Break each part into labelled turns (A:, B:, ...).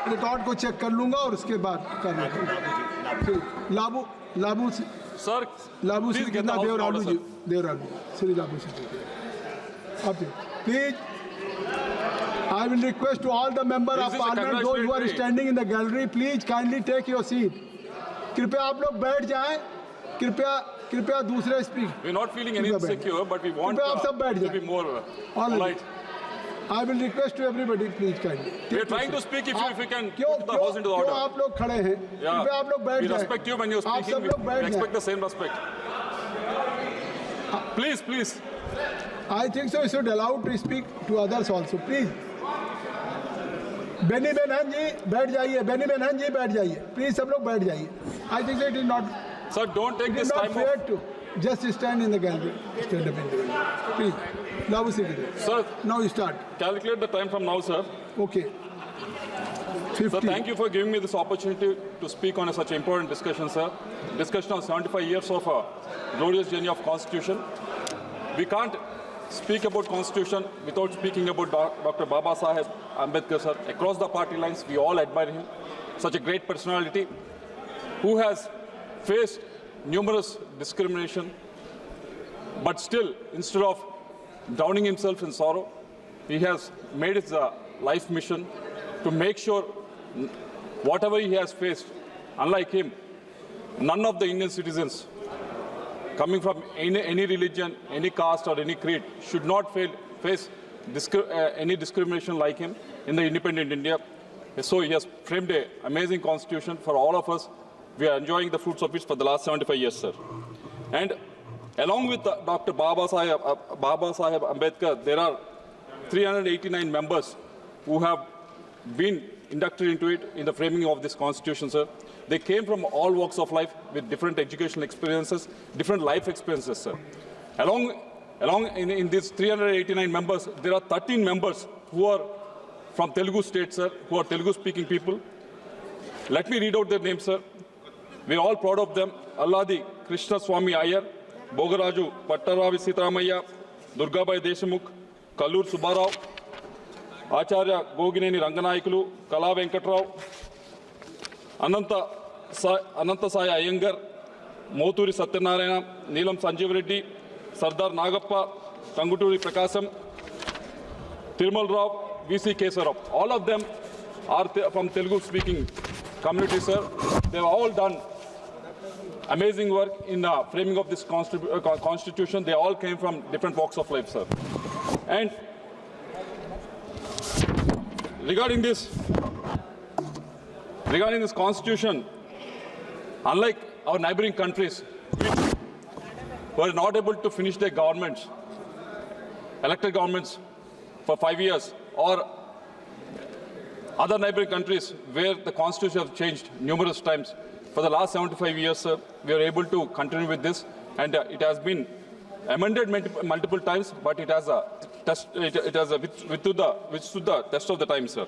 A: Record को check कर लूँगा और उसके बाद कर लूँगा। Labu
B: Sir,
A: Labu
B: please
A: Shri
B: get the
A: कितना
B: house in
A: देवरालू
B: order,
A: जी,
B: sir.
A: Devaralu Shri Labu Shri please. I will request to all the member
B: This
A: of
B: is a
A: parliament, those who are
B: congratulatory.
A: standing in the gallery, please kindly take your seat. कृपया आप लोग बैठ जाएं। कृपया दूसरे speaker.
B: We're not feeling any insecure, but we want
A: कृपया आप सब बैठ
B: to be
A: जाएं।
B: more polite.
A: I will request to everybody, please kindly.
B: We're trying to speak. If we can
A: क्यों
B: put the house into the
A: क्यों
B: order.
A: आप लोग खड़े हैं?
B: Yeah.
A: कृपया आप लोग बैठ
B: We
A: जाएं।
B: respect you when you're
A: आप
B: speaking.
A: सब लोग
B: We
A: बैठ
B: expect
A: जाएं।
B: the same respect. Please, please.
A: I think so. You should allow to speak to others also, please. Beni बेनहन जी बैठ जाइए। बेनी बेनहन जी बैठ जाइए। प्लीज सब लोग बैठ जाइए। I think so. It is not.
B: Sir, don't take
A: It
B: this
A: is not
B: time
A: fair
B: off.
A: to just stand in the gallery. Stand up in the gallery. Please. Labu Sikri.
B: Sir,
A: Now you start.
B: calculate the time from now, sir.
A: Okay.
B: Sir,
A: 50.
B: thank you for giving me this opportunity to speak on such an important discussion, sir. Discussion on 75 years of a glorious journey of Constitution. We can't speak about Constitution without speaking about Dr. Baba Saheb Ambedkar, sir. Across the party lines, we all admire him. Such a great personality who has faced numerous discrimination, but still, instead of drowning himself in sorrow, he has made his life mission to make sure whatever he has faced, unlike him, none of the Indian citizens coming from any religion, any caste or any creed should not face any discrimination like him in the independent India. So he has framed an amazing constitution for all of us. We are enjoying the fruits of it for the last 75 years, sir. And along with Dr. Baba Saheb Ambedkar, there are 389 members who have been inducted into it in the framing of this constitution, sir. They came from all walks of life with different educational experiences, different life experiences, sir. Along in these 389 members, there are 13 members who are from Telugu state, sir, who are Telugu-speaking people. Let me read out their names, sir. We are all proud of them. Alladi Krishna Swami Iyer, Bogaraju Pattaravi Sitaramaya, Durgabai Deshamukh, Kallur Subbarao, Acharya Gogineni Ranganayakulu, Kala Venkatrao, Ananta Sai Iyengar, Moturi Satyanarayana, Neelam Sanjeev Reddy, Sardar Nagappa, Tanguturi Prakasam, Tirmal Rao, VC Kesarao. All of them are from Telugu-speaking community, sir. They have all done amazing work in framing of this constitution. They all came from different walks of life, sir. And regarding this constitution, unlike our neighboring countries, which were not able to finish their governments, elected governments for 5 years, or other neighboring countries where the constitution has changed numerous times, for the last 75 years, sir, we are able to continue with this, and it has been amended multiple times, but it has withstood the test of the time, sir.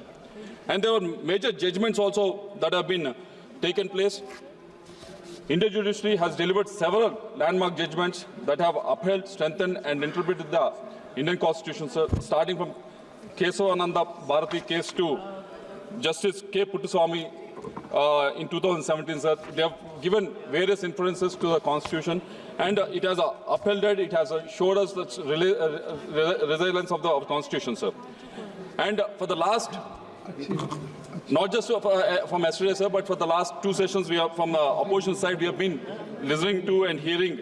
B: And there were major judgments also that have been taken place. Indian judiciary has delivered several landmark judgments that have upheld, strengthened, and interpreted the Indian Constitution, sir, starting from Kesavananda Bharati case to Justice K. Puttaswamy in 2017, sir. They have given various inferences to the Constitution, and it has upheld it. It has showed us the resilience of the Constitution, sir. And for the last, not just from yesterday, sir, but for the last 2 sessions, we have, from the opposition side, we have been listening to and hearing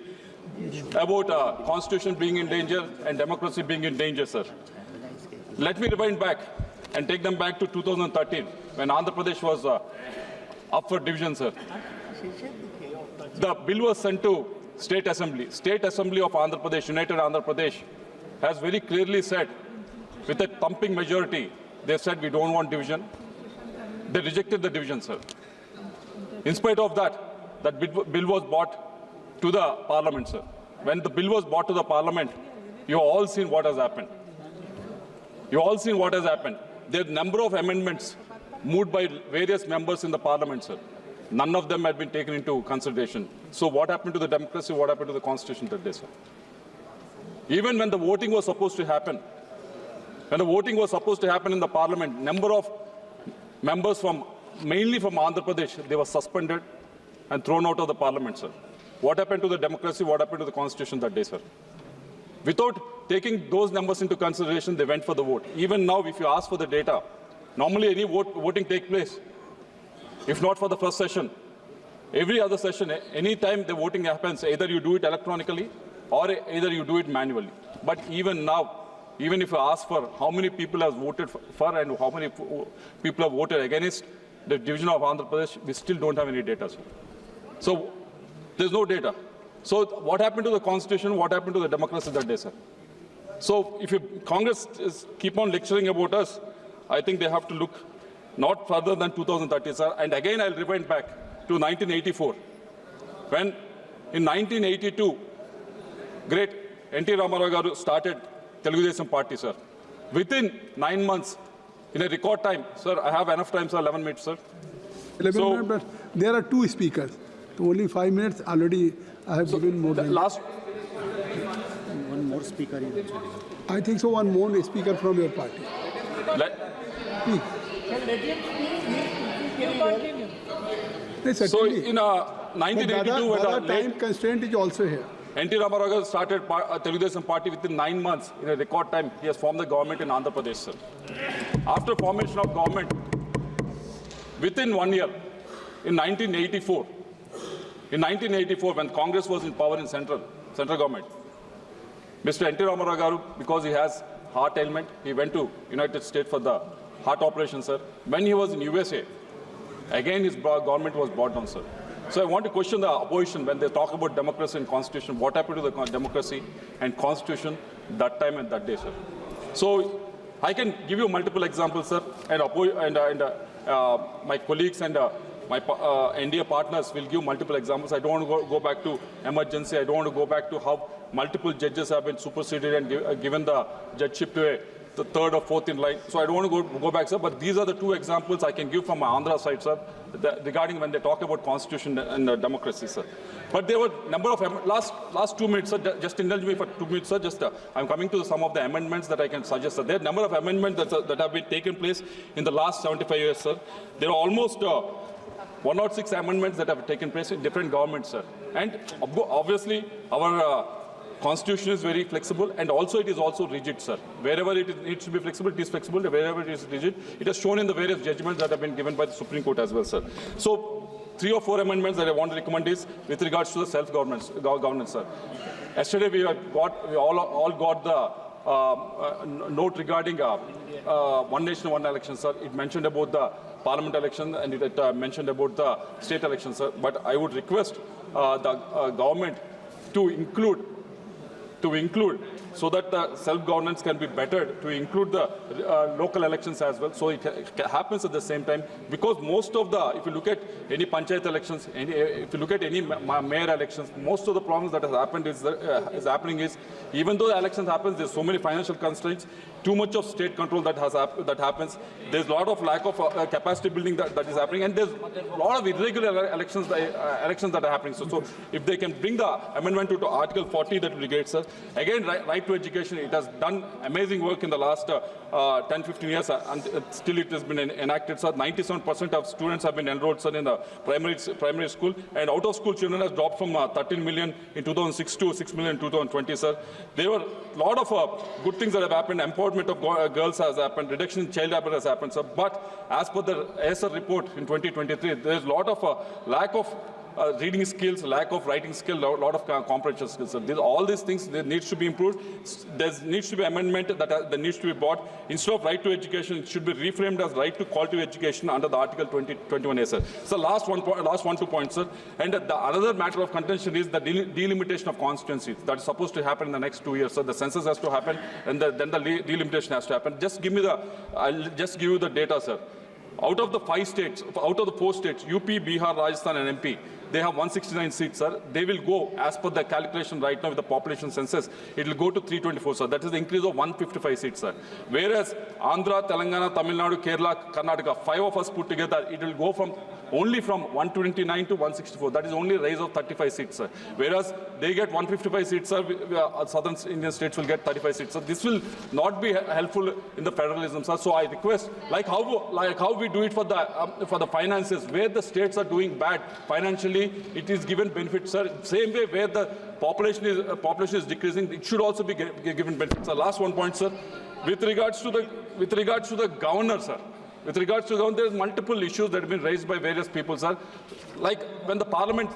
B: about Constitution being in danger and democracy being in danger, sir. Let me rewind back and take them back to 2013, when Andhra Pradesh was up for division, sir. The bill was sent to State Assembly. State Assembly of Andhra Pradesh, United Andhra Pradesh, has very clearly said, with a thumping majority, they said we don't want division. They rejected the division, sir. In spite of that, that bill was brought to the Parliament, sir. When the bill was brought to the Parliament, you have all seen what has happened. You have all seen what has happened. There are a number of amendments moved by various members in the Parliament, sir. None of them had been taken into consideration. So what happened to the democracy? What happened to the Constitution that day, sir? Even when the voting was supposed to happen, in the Parliament, number of members mainly from Andhra Pradesh, they were suspended and thrown out of the parliament, sir. What happened to the democracy? What happened to the constitution that day, sir? Without taking those numbers into consideration, they went for the vote. Even now, if you ask for the data, normally any voting takes place. If not for the first session, every other session, any time the voting happens, either you do it electronically or either you do it manually. But even now, even if you ask for how many people have voted for and how many people have voted against the division of Andhra Pradesh, we still don't have any data, sir. So there's no data. So what happened to the constitution? What happened to the democracy that day, sir? So if Congress keep on lecturing about us, I think they have to look not further than 2030, sir. And again, I'll rewind back to 1984. When in 1982, great N.T. Ramarao garu started Telugu Party, sir. Within 9 months, in a record time, sir, I have enough time, sir, 11 minutes, sir.
A: 11 minutes, but there are 2 speakers. Only 5 minutes already I have given more than...
B: Last...
C: One more speaker.
A: I think so, one more speaker from your party. Please.
B: So in 1982, when the
A: time constraint is also here.
B: N.T. Ramarao started Telugu Party within 9 months. In a record time, he has formed the government in Andhra Pradesh, sir. After formation of government, within 1 year, in 1984, when Congress was in power in central government, Mr. N.T. Ramarao, because he has heart ailment, he went to United States for the heart operation, sir. When he was in USA, again his government was brought down, sir. So I want to question the opposition when they talk about democracy and constitution. What happened to the democracy and constitution that time and that day, sir? So I can give you multiple examples, sir, and my colleagues and my NDA partners will give multiple examples. I don't want to go back to emergency. I don't want to go back to how multiple judges have been superseded and given the judgeship to the third or fourth in line. So I don't want to go back, sir, but these are the 2 examples I can give from my Andhra side, sir, regarding when they talk about constitution and democracy, sir. But there were number of, last 2 minutes, sir, just indulge me for 2 minutes, sir, I'm coming to some of the amendments that I can suggest, sir. There are a number of amendments that have been taken place in the last 75 years, sir. There are almost 106 amendments that have taken place in different governments, sir. And obviously, our Constitution is very flexible, and also it is also rigid, sir. Wherever it needs to be flexible, it is flexible. Wherever it is rigid, it is shown in the various judgments that have been given by the Supreme Court as well, sir. So 3 or 4 amendments that I want to recommend is with regards to the self-governance, sir. Yesterday we all got the note regarding one nation, one election, sir. It mentioned about the parliament election and it mentioned about the state election, sir. But I would request the government to include so that the self-governance can be bettered, to include the local elections as well, so it happens at the same time. Because most of the, if you look at any panchayat elections, if you look at any mayor elections, most of the problems that has happened is happening is, even though the elections happens, there's so many financial constraints, too much of state control that happens. There's a lot of lack of capacity building that is happening, and there's a lot of irregular elections that are happening. So if they can bring the amendment to Article 40, that will be great, sir. Again, right to education, it has done amazing work in the last 10-15 years, and still it has been enacted, sir. 97% of students have been enrolled, sir, in the primary school, and out-of-school children has dropped from 13 million in 2006 to 6 million in 2020, sir. There were a lot of good things that have happened. Empowerment of girls has happened. Reduction in child labor has happened, sir. But as per the ASR report in 2023, there is a lot of lack of reading skills, lack of writing skill, a lot of comprehension skills. Sir. All these things, there needs to be improved. There needs to be amendment that needs to be brought. Instead of right to education, it should be reframed as right to quality education under the Article 21A, sir. So last 2 points, sir. And another matter of contention is the delimitation of constituencies. That is supposed to happen in the next 2 years, sir. The census has to happen, and then the delimitation has to happen. Just give me I'll just give you the data, sir. Out of the 4 states, UP, Bihar, Rajasthan, and MP, they have 169 seats, sir. They will go, as per the calculation right now with the population census, it will go to 324, sir. That is the increase of 155 seats, sir. Whereas Andhra, Telangana, Tamil Nadu, Kerala, Karnataka, 5 of us put together, it will go from only from 129 to 164. That is only a raise of 35 seats, sir. Whereas they get 155 seats, sir. Southern Indian states will get 35 seats. So this will not be helpful in the federalism, sir. So I request, like how we do it for the finances, where the states are doing bad financially, it is given benefits, sir. Same way where the population is decreasing, it should also be given benefits. Sir, last one point, sir. With regards to the governor, sir. With regards to government, there are multiple issues that have been raised by various people, sir. Like when the parliament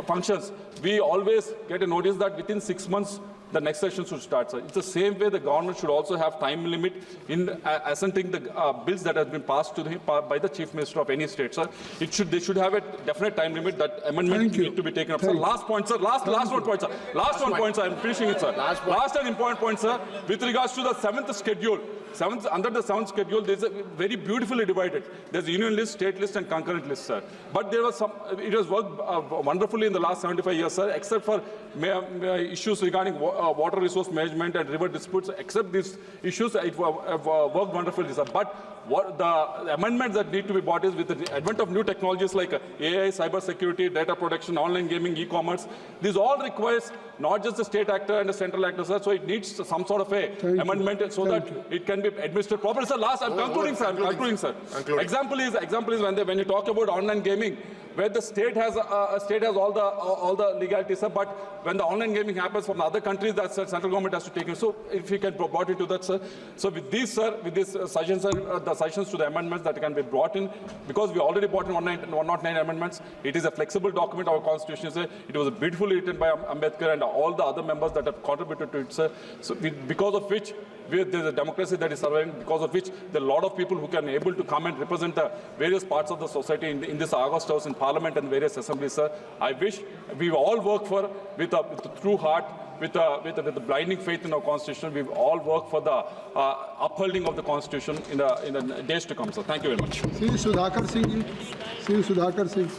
B: functions, we always get a notice that within 6 months, the next session should start, sir. It's the same way the government should also have time limit in assenting the bills that have been passed to him by the chief minister of any state, sir. They should have a definite time limit that amendment need to be taken up, sir. Last point, sir. Last one point, sir. Last one point, sir. I'm finishing it, sir. Last and important point, sir. With regards to the 7th schedule, under the 7th schedule, there's a very beautifully divided. There's union list, state list, and concurrent list, sir. But there was it has worked wonderfully in the last 75 years, sir, except for issues regarding water resource management and river disputes. Except these issues, it have worked wonderfully, sir. But what the amendments that need to be brought is with the advent of new technologies like AI, cyber security, data protection, online gaming, e-commerce. This all requires not just the state actor and the central actor, sir. So it needs some sort of a amendment so that it can be administered properly. Sir, I'm concluding, sir. Example is when you talk about online gaming, where the state has all the legalities, sir. But when the online gaming happens from other countries, that central government has to take it. So if you can brought into that, sir. So with these, sir, with these suggestions, the suggestions to the amendments that can be brought in, because we already brought in 109 amendments. It is a flexible document. Our constitution, sir. It was beautifully written by Ambedkar and all the other members that have contributed to it, sir. So because of which there's a democracy that is surviving, because of which there are a lot of people who can able to come and represent the various parts of the society in this August House, in Parliament and various assemblies, sir. I wish we all work for with a true heart, with the blinding faith in our constitution. We all work for the upholding of the constitution in the days to come, sir. Thank you very much.
A: Sudhakar Singh.